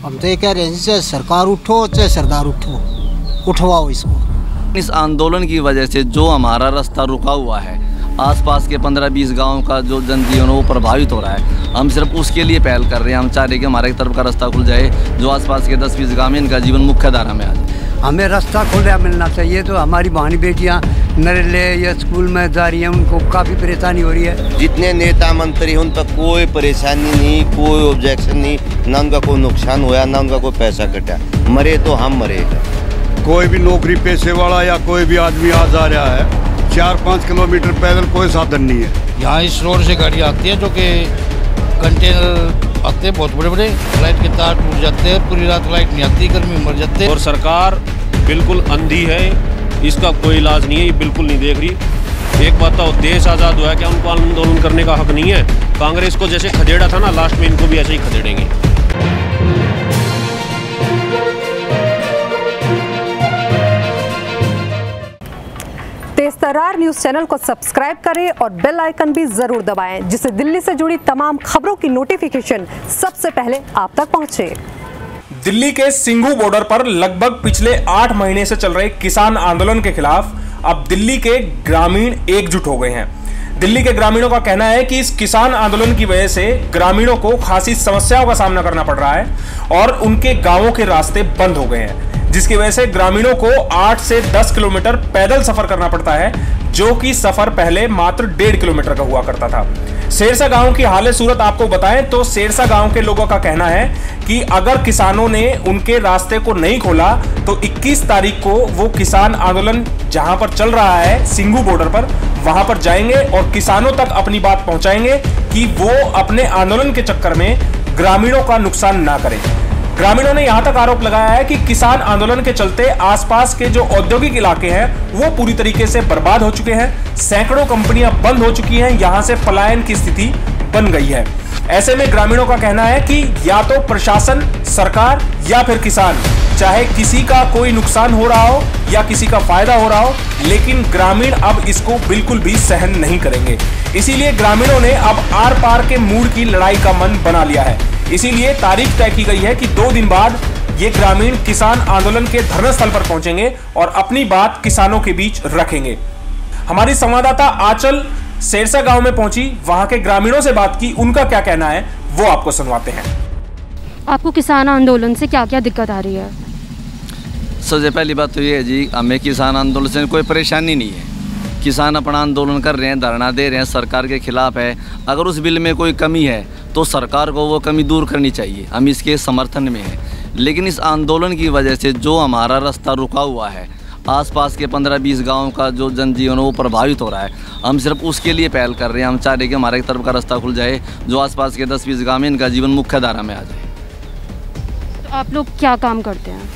हम तो ये कह रहे हैं चाहे सरकार उठो चाहे सरदार उठो, उठवाओ इसको। इस आंदोलन की वजह से जो हमारा रास्ता रुका हुआ है, आसपास के 15-20 गांव का जो जनजीवन वो प्रभावित हो रहा है, हम सिर्फ उसके लिए पहल कर रहे हैं। हम चाह रहे हैं कि हमारे तरफ का रास्ता खुल जाए, जो आसपास के 10-20 गांव में इनका जीवन मुख्य धारा में आ जाए। हमें रास्ता खुला मिलना चाहिए। तो हमारी बहनी बेटियाँ नरेले या स्कूल में जा रही हैं, उनको काफ़ी परेशानी हो रही है। जितने नेता मंत्री उन पर कोई परेशानी नहीं, कोई ऑब्जेक्शन नहीं, ना उनका कोई नुकसान हुआ, ना उनका कोई पैसा कटा। मरे तो हम मरे। कोई भी नौकरी पेशे वाला या कोई भी आदमी आ जा रहा है, 4-5 किलोमीटर पैदल कोई साधन नहीं है। यहाँ इस रोड से गाड़ी आती है, जो कि कंटेनर आते हैं बहुत बड़े बड़े, लाइट के तार टूट जाते हैं, पूरी रात लाइट नहीं आती, गर्मी मर जाते हैं। और सरकार बिल्कुल अंधी है, इसका कोई इलाज नहीं है, ये बिल्कुल नहीं देख रही। एक बात तो देश आज़ाद हुआ है, क्या उनको आंदोलन करने का हक नहीं है? कांग्रेस को जैसे खदेड़ा था ना, लास्ट में इनको भी ऐसे ही खदेड़ेंगे। तेज़तर्रार न्यूज़ चैनल को सब्सक्राइब करें और बेल आइकन भी जरूर दबाएं, जिससे दिल्ली से जुड़ी तमाम खबरों की नोटिफिकेशन सबसे पहले आप तक पहुंचे। दिल्ली के सिंघू बॉर्डर पर लगभग पिछले 8 महीने से चल रहे किसान आंदोलन के खिलाफ अब दिल्ली के ग्रामीण एकजुट हो गए हैं। दिल्ली के ग्रामीणों का कहना है कि इस किसान आंदोलन की वजह से ग्रामीणों को खासी समस्याओं का सामना करना पड़ रहा है और उनके गांवों के रास्ते बंद हो गए हैं, जिसकी वजह से ग्रामीणों को 8 से 10 किलोमीटर पैदल सफर करना पड़ता है, जो कि सफर पहले मात्र 1.5 किलोमीटर का हुआ करता था। सेरसा गांव की हालत सूरत आपको बताएं तो सेरसा गांव के लोगों का कहना है कि अगर किसानों ने उनके रास्ते को नहीं खोला तो 21 तारीख को वो किसान आंदोलन जहां पर चल रहा है सिंघू बॉर्डर पर, वहां पर जाएंगे और किसानों तक अपनी बात पहुंचाएंगे कि वो अपने आंदोलन के चक्कर में ग्रामीणों का नुकसान ना करें। ग्रामीणों ने यहां तक आरोप लगाया है कि किसान आंदोलन के चलते आसपास के जो औद्योगिक इलाके हैं वो पूरी तरीके से बर्बाद हो चुके हैं, सैकड़ों कंपनियां बंद हो चुकी हैं, यहां से पलायन की स्थिति बन गई है। ऐसे में ग्रामीणों का कहना है कि या तो प्रशासन, सरकार या फिर किसान, चाहे किसी का कोई नुकसान हो रहा हो या किसी का फायदा हो रहा हो, लेकिन ग्रामीण अब इसको बिल्कुल भी सहन नहीं करेंगे। इसीलिए ग्रामीणों ने अब आर पार के मूड की लड़ाई का मन बना लिया है। इसीलिए तारीख तय की गई है कि 2 दिन बाद ये ग्रामीण किसान आंदोलन के धरना स्थल पर पहुंचेंगे और अपनी बात किसानों के बीच रखेंगे। हमारी संवाददाता आंचल सेरसा गांव में पहुंची, वहां के ग्रामीणों से बात की, उनका क्या कहना है वो आपको सुनवाते हैं। आपको किसान आंदोलन से क्या क्या दिक्कत आ रही है? सबसे पहली बात तो ये है जी, हमें किसान आंदोलन से कोई परेशानी नहीं है। किसान अपना आंदोलन कर रहे हैं, धरना दे रहे हैं, सरकार के खिलाफ है। अगर उस बिल में कोई कमी है तो सरकार को वो कमी दूर करनी चाहिए, हम इसके समर्थन में हैं। लेकिन इस आंदोलन की वजह से जो हमारा रास्ता रुका हुआ है, आसपास के 15-20 गांव का जो जनजीवन वो प्रभावित हो रहा है, हम सिर्फ उसके लिए पहल कर रहे हैं। हम चाह रहे हैं कि हमारे तरफ का रास्ता खुल जाए, जो आसपास के 10-20 गांव में इनका जीवन मुख्य धारा में आ जाए। तो आप लोग क्या काम करते हैं?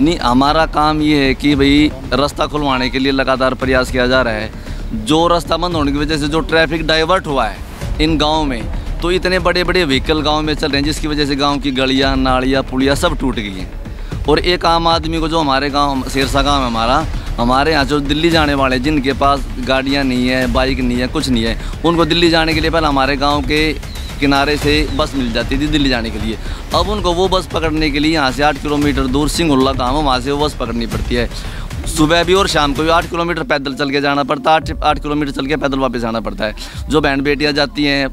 नहीं, हमारा काम ये है कि भाई रास्ता खुलवाने के लिए लगातार प्रयास किया जा रहा है। जो रास्ता बंद होने की वजह से जो ट्रैफिक डाइवर्ट हुआ है इन गाँव में, तो इतने बड़े बड़े व्हीकल गांव में चल रहे हैं, जिसकी वजह से गांव की गलियां, नालियां, पुलियां सब टूट गई हैं। और एक आम आदमी को, जो हमारे गांव सेरसा गांव है हमारे यहाँ जो दिल्ली जाने वाले, जिनके पास गाड़ियां नहीं है, बाइक नहीं है, कुछ नहीं है, उनको दिल्ली जाने के लिए पहले हमारे गाँव के किनारे से बस मिल जाती थी दिल्ली जाने के लिए। अब उनको वो बस पकड़ने के लिए यहाँ से 8 किलोमीटर दूर सिंगुल्ला गाँव है, वहाँ से वो बस पकड़नी पड़ती है। सुबह भी और शाम को भी 8 किलोमीटर पैदल चल के जाना पड़ता है, 8 किलोमीटर चल के पैदल वापस जाना पड़ता है। जो बहन बेटियाँ जाती हैं,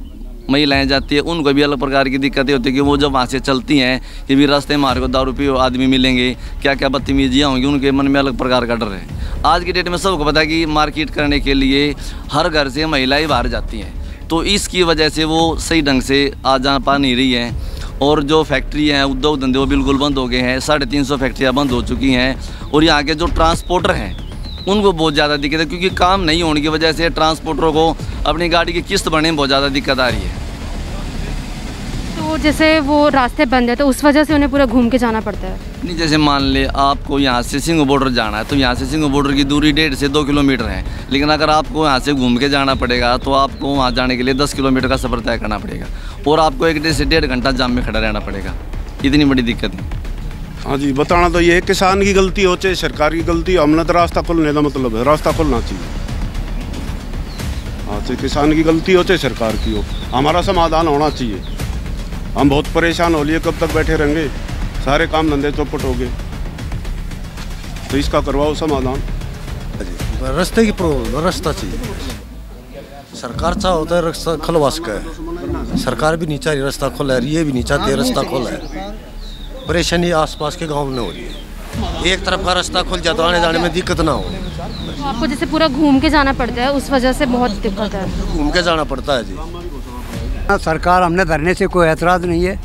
महिलाएं जाती है, उनको भी अलग प्रकार की दिक्कतें होती है कि वो जब वहाँ से चलती हैं कि भी रास्ते में हमारे को दारू पी आदमी मिलेंगे, क्या क्या बदतमीजियाँ होंगी, उनके मन में अलग प्रकार का डर है। आज की डेट में सबको पता है कि मार्केट करने के लिए हर घर से महिलाएं बाहर जाती हैं, तो इसकी वजह से वो सही ढंग से आ जा पा नहीं रही हैं। और जो फैक्ट्री हैं, उद्योग धंधे वो बिल्कुल बंद हो गए हैं, 350 फैक्ट्रियाँ बंद हो चुकी हैं। और यहाँ के जो ट्रांसपोर्टर हैं उनको बहुत ज़्यादा दिक्कत है, क्योंकि काम नहीं होने की वजह से ट्रांसपोर्टरों को अपनी गाड़ी की किस्त भरने में बहुत ज़्यादा दिक्कत आ रही है। तो जैसे वो रास्ते बंद है तो उस वजह से उन्हें पूरा घूम के जाना पड़ता है? नहीं, जैसे मान ले आपको यहाँ से सिंघू बॉर्डर जाना है, तो यहाँ से सिंघू बॉर्डर की दूरी 1.5 से 2 किलोमीटर है। लेकिन अगर आपको यहाँ से घूम के जाना पड़ेगा तो आपको वहाँ जाने के लिए 10 किलोमीटर का सफ़र तय करना पड़ेगा और आपको 1 से 1.5 घंटा जाम में खड़ा रहना पड़ेगा। इतनी बड़ी दिक्कत है। हाँ जी, बताना तो ये है, किसान की गलती हो चाहे सरकार की गलती, हमने तो रास्ता खोलने का मतलब है, रास्ता खोलना चाहिए। हाँ, चाहे किसान की गलती हो चाहे सरकार की हो, हमारा समाधान होना चाहिए। हम बहुत परेशान हो लिए, कब तक बैठे रहेंगे। सारे काम धंधे चौपट हो गए, तो इसका करवाओ समाधान। रास्ते की प्रॉब्लम, रास्ता चाहिए। सरकार चाह होता है रास्ता खुलवा सके, सरकार भी नहीं चाह रही रास्ता खोला है, ये भी नहीं चाहते रास्ता खोला है। परेशानी आसपास के गांव में हो रही है, एक तरफ का रास्ता खुल जाए तो आने जाने में दिक्कत ना हो। तो आपको जैसे पूरा घूम के जाना पड़ता है, उस वजह से बहुत दिक्कत है। घूम के जाना पड़ता है जी। सरकार हमने धरने से कोई एतराज़ नहीं है,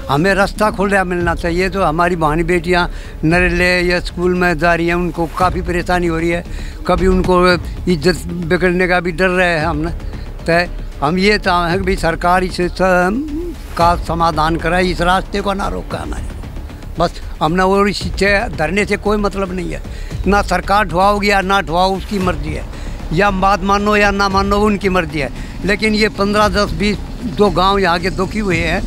हमें रास्ता खुल रहा मिलना चाहिए। तो हमारी बहनी बेटियां नरेले या स्कूल में जा रही हैं, उनको काफ़ी परेशानी हो रही है, कभी उनको इज्जत बिगड़ने का भी डर रहे हैं हमने। तो हम ये चाहें कि भाई सरकार इस का समाधान कराए, इस रास्ते को ना रोका हमारे, बस हमने और इस धरने से कोई मतलब नहीं है। ना सरकार ढुआओगी या ना ढुआओ उसकी मर्जी है, या बात मानो या ना मानो उनकी मर्जी है। लेकिन ये 15, 10, 20 जो गांव यहाँ के दुखी हुए हैं,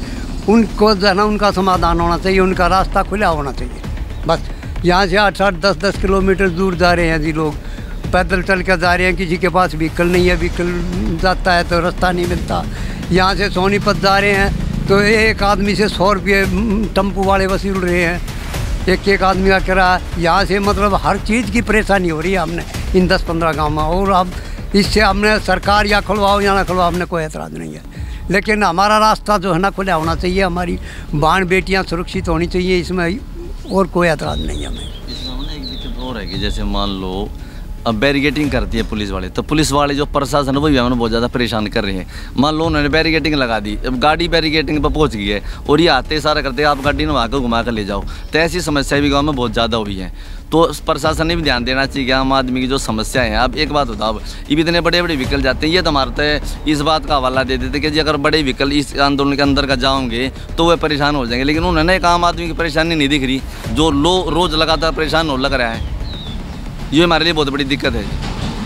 उनको जो है ना उनका समाधान होना चाहिए, उनका रास्ता खुला होना चाहिए। बस यहाँ से 8-8, 10-10 किलोमीटर दूर जा रहे हैं जी लोग, पैदल चल कर जा रहे हैं, किसी के पास व्हीकल नहीं है, व्हीकल जाता है तो रास्ता नहीं मिलता। यहाँ से सोनीपत जा रहे हैं तो एक आदमी से 100 रुपये टेम्पू वाले वसूल रहे हैं, एक आदमी का किराया। यहाँ से मतलब हर चीज़ की परेशानी हो रही है हमने इन 10-15 गाँव में। और अब इससे हमने सरकार या खुलवाओ या ना खुलवाओ, हमने कोई एतराज़ नहीं है, लेकिन हमारा रास्ता जो है ना खुला होना चाहिए, हमारी बहन बेटियां सुरक्षित होनी चाहिए, इसमें और कोई एतराज़ नहीं है हमें। इसमें एक दिक्कत और है कि जैसे मान लो अब बैरिकेटिंग करती है पुलिस वाले, तो पुलिस वाले जो प्रशासन है वो भी हमें बहुत ज़्यादा परेशान कर रहे हैं। मान लो उन्होंने बैरिकेटिंग लगा दी, अब गाड़ी बैरिकेटिंग पर पहुंच गई है और ये आते सारा करते आप गाड़ी में वहाँ घुमा कर ले जाओ, तो ऐसी समस्या भी गाँव में बहुत ज़्यादा हुई है। तो प्रशासन ने भी ध्यान देना चाहिए कि आम आदमी की जो समस्याएं हैं। अब एक बात बताओ, ये इतने बड़े बड़े व्हीकल जाते हैं, ये तो हमारे इस बात का हवाला दे देते कि जी अगर बड़े व्हीकल इस आंदोलन के अंदर का जाओगे तो वे परेशान हो जाएंगे, लेकिन उन्होंने एक आम आदमी की परेशानी नहीं दिख रही, जो रोज़ लगातार परेशान हो लग रहा है। ये हमारे लिए बहुत बड़ी दिक्कत है।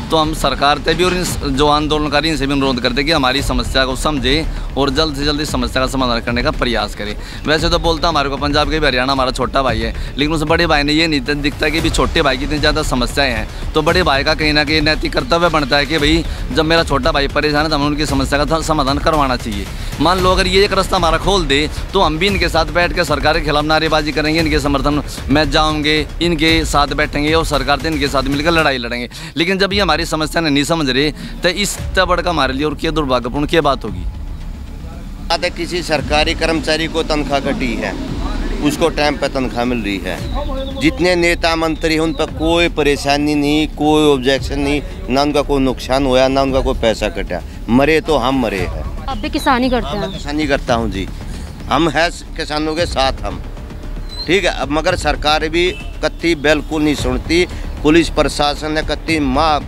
तो हम सरकार से भी और इन जो आंदोलनकारी इनसे भी अनुरोध करते हैं कि हमारी समस्या को समझे और जल्द से जल्द इस समस्या का समाधान करने का प्रयास करें। वैसे तो बोलता हमारे को पंजाब के भी हरियाणा हमारा छोटा भाई है, लेकिन उस बड़े भाई ने ये नहीं दिखता कि भी छोटे भाई की इतनी ज़्यादा समस्याएं हैं, तो बड़े भाई का कहीं ना कहीं नैतिक कर्तव्य बनता है कि भाई जब मेरा छोटा भाई परेशान है तो हमें उनकी समस्या का समाधान करवाना चाहिए। मान लो अगर ये एक रास्ता हमारा खोल दे तो हम भी इनके साथ बैठ कर सरकार के खिलाफ नारेबाजी करेंगे, इनके समर्थन में जाऊँगे, इनके साथ बैठेंगे और सरकार से इनके साथ मिलकर लड़ाई लड़ेंगे। लेकिन जब ये हमारी समस्या नहीं समझ रहे तो इस तबड़ का हमारे लिए और क्या दुर्भाग्यपूर्ण क्या बात होगी। किसी सरकारी कर्मचारी को तनख्वाह कटी है, उसको टाइम पे तनख्वाह मिल रही है। जितने नेता मंत्री हैं उन पर कोई परेशानी नहीं, कोई ऑब्जेक्शन नहीं, ना उनका कोई नुकसान हुआ ना उनका कोई पैसा कटा। मरे तो हम मरे हैं। आप भी किसानी करते हैं? किसानी करता हूँ जी, हम है किसानों के साथ हम, ठीक है। अब मगर सरकार भी कत्ती बिल्कुल नहीं सुनती, पुलिस प्रशासन ने कत्ती माँ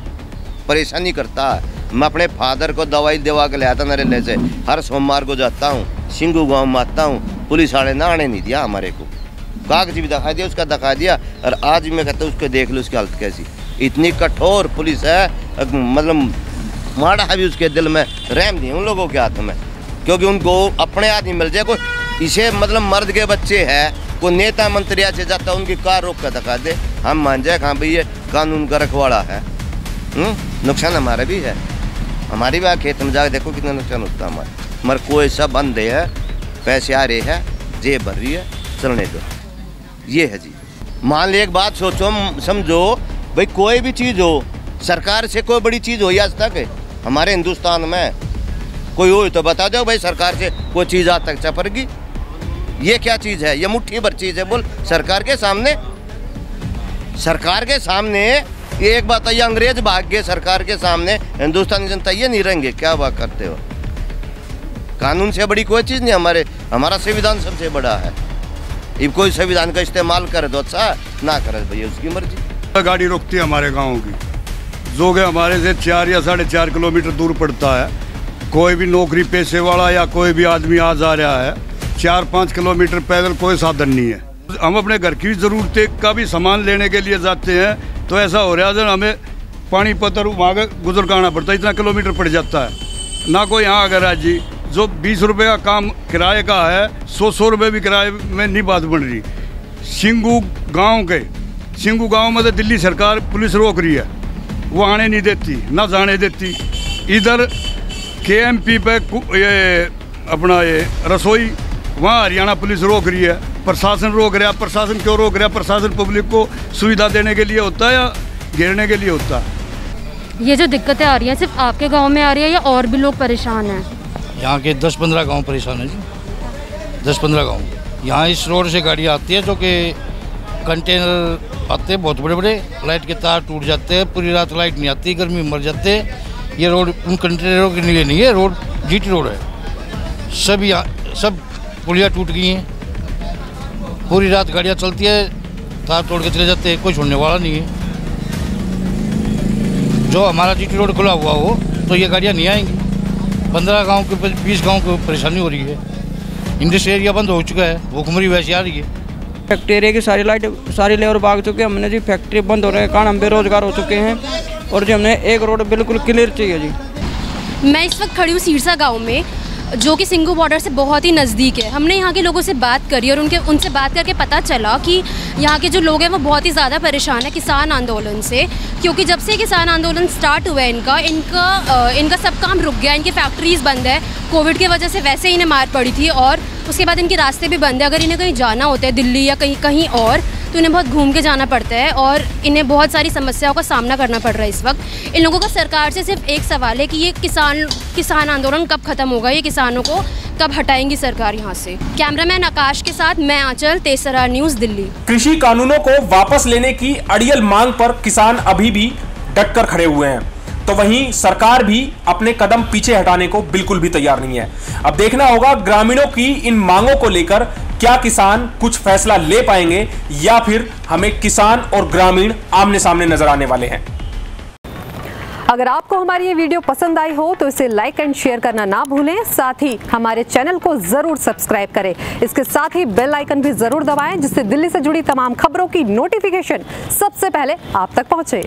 परेशानी करता है। मैं अपने फादर को दवाई दवा के ले आता नरेले से, हर सोमवार को जाता हूँ, सिंगू गांव में आता हूँ, पुलिस वाले ना आने नहीं दिया हमारे को, कागज भी दिखा दिया, उसका दिखा दिया। और आज मैं कहता हूँ उसको देख लो उसकी हालत कैसी, इतनी कठोर पुलिस है, मतलब माड़ा है भी उसके दिल में, रहम नहीं उन लोगों के हाथ में, क्योंकि उनको अपने आदमी मिल जाए। कोई इसे मतलब मर्द के बच्चे हैं, कोई नेता मंत्री ऐसे जाता है उनकी कार रोक कर दिखा दे, हम मान जाए हाँ भैया कानून का रखवाड़ा है। नुकसान हमारा भी है, हमारी भी खेत में जाकर देखो कितना नुकसान होता है हमारा, मगर कोई सब अंधे है, पैसे आ रहे हैं, जेब भर रही है, चलने दो, ये है जी। मान ली एक बात सोचो, समझो भाई कोई भी चीज़ हो, सरकार से कोई बड़ी चीज़ हुई आज तक हमारे हिंदुस्तान में कोई हो तो बता दो भाई, सरकार से कोई चीज़ आज तक चपरगी? ये क्या चीज़ है? ये मुट्ठी भर चीज़ है बोल सरकार के सामने। सरकार के सामने ये एक बात है, अंग्रेज भाग गए सरकार के सामने, हिंदुस्तानी जनता ये नहीं रहेंगे, क्या बात करते हो? कानून से बड़ी कोई चीज़ नहीं, हमारा संविधान सबसे बड़ा है। ये कोई संविधान का इस्तेमाल करे तो अच्छा, ना करे भैया उसकी मर्जी। गाड़ी रोकती है हमारे गाँव की, जो कि हमारे से 4 या 4.5 किलोमीटर दूर पड़ता है। कोई भी नौकरी पेशे वाला या कोई भी आदमी आ जा रहा है, 4-5 किलोमीटर पैदल कोई साधन नहीं है। हम अपने घर की ज़रूरत का भी सामान लेने के लिए जाते हैं तो ऐसा हो रहा है हमें पानी पत्थर वहाँ गुजर कर आना पड़ता है, इतना किलोमीटर पड़ जाता है। ना कोई यहाँ अगर है जी, जो 20 रुपये का काम किराए का है, 100 रुपये भी किराए में नहीं बात बन रही। सिंगू गांव में तो दिल्ली सरकार पुलिस रोक रही है, वो आने नहीं देती, ना जाने देती। इधर KMP पे ये अपना ये रसोई, वहाँ हरियाणा पुलिस रोक रही है। प्रशासन रोक रहा, प्रशासन क्यों रोक रहा? प्रशासन पब्लिक को सुविधा देने के लिए होता है या घेरने के लिए होता है? ये जो दिक्कतें आ रही हैं सिर्फ आपके गांव में आ रही है या और भी लोग परेशान हैं? यहाँ के 10-15 गांव परेशान है जी, 10-15 गांव। यहाँ इस रोड से गाड़ी आती है जो कि कंटेनर आते हैं बहुत बड़े बड़े, लाइट के तार टूट जाते हैं, पूरी रात लाइट नहीं आती, गर्मी में मर जाते हैं। ये रोड उन कंटेनरों के लिए नहीं है, रोड जीटी रोड है। सब यहाँ सब पुलिया टूट गई हैं, पूरी रात गाड़ियाँ चलती है, तार तोड़ के चले जाते हैं, कोई छोड़ने वाला नहीं है। जो हमारा जीटी रोड खुला हुआ हो तो ये गाड़ियाँ नहीं आएंगी। 15 गांव के 20 गांव को परेशानी हो रही है। इंडस्ट्री एरिया बंद हो चुका है, भूखमरी वैसे आ रही है। फैक्ट्री एरिया की सारी लेबर भाग चुके हैं। हमने जी फैक्ट्री बंद होने के कारण हम बेरोजगार हो चुके हैं और जी हमने एक रोड बिल्कुल क्लियर चाहिए जी। मैं इस वक्त खड़ी हूँ सिरसा गांव में, जो कि सिंघू बॉर्डर से बहुत ही नज़दीक है। हमने यहाँ के लोगों से बात करी और उनसे बात करके पता चला कि यहाँ के जो लोग हैं वो बहुत ही ज़्यादा परेशान है किसान आंदोलन से, क्योंकि जब से किसान आंदोलन स्टार्ट हुआ है इनका सब काम रुक गया। इनकी फैक्ट्रीज़ बंद है, कोविड की वजह से वैसे ही इन्हें मार पड़ी थी और उसके बाद इनके रास्ते भी बंद है। अगर इन्हें कहीं जाना होता है दिल्ली या कहीं और तो इन्हें बहुत घूम के जाना पड़ता है और इन्हें बहुत सारी समस्याओं का सामना करना पड़ रहा है इस वक्त। इन लोगों का सरकार से सिर्फ एक सवाल है कि ये किसान आंदोलन कब ख़त्म होगा, ये किसानों को कब हटाएंगी सरकार यहाँ से। कैमरामैन आकाश के साथ मैं आंचल, तेसरा न्यूज़, दिल्ली। कृषि कानूनों को वापस लेने की अड़ियल मांग पर किसान अभी भी डटकर खड़े हुए हैं, तो वहीं सरकार भी अपने कदम पीछे हटाने को बिल्कुल भी तैयार नहीं है। अब देखना होगा ग्रामीणों की इन मांगों को लेकर क्या किसान कुछ फैसला ले पाएंगे या फिर हमें किसान और ग्रामीण आमने सामने नजर आने वाले हैं। अगर आपको हमारी ये वीडियो पसंद आई हो तो इसे लाइक एंड शेयर करना ना भूलें, साथ ही हमारे चैनल को जरूर सब्सक्राइब करें। इसके साथ ही बेल आइकन भी जरूर दबाएं जिससे दिल्ली से जुड़ी तमाम खबरों की नोटिफिकेशन सबसे पहले आप तक पहुंचे।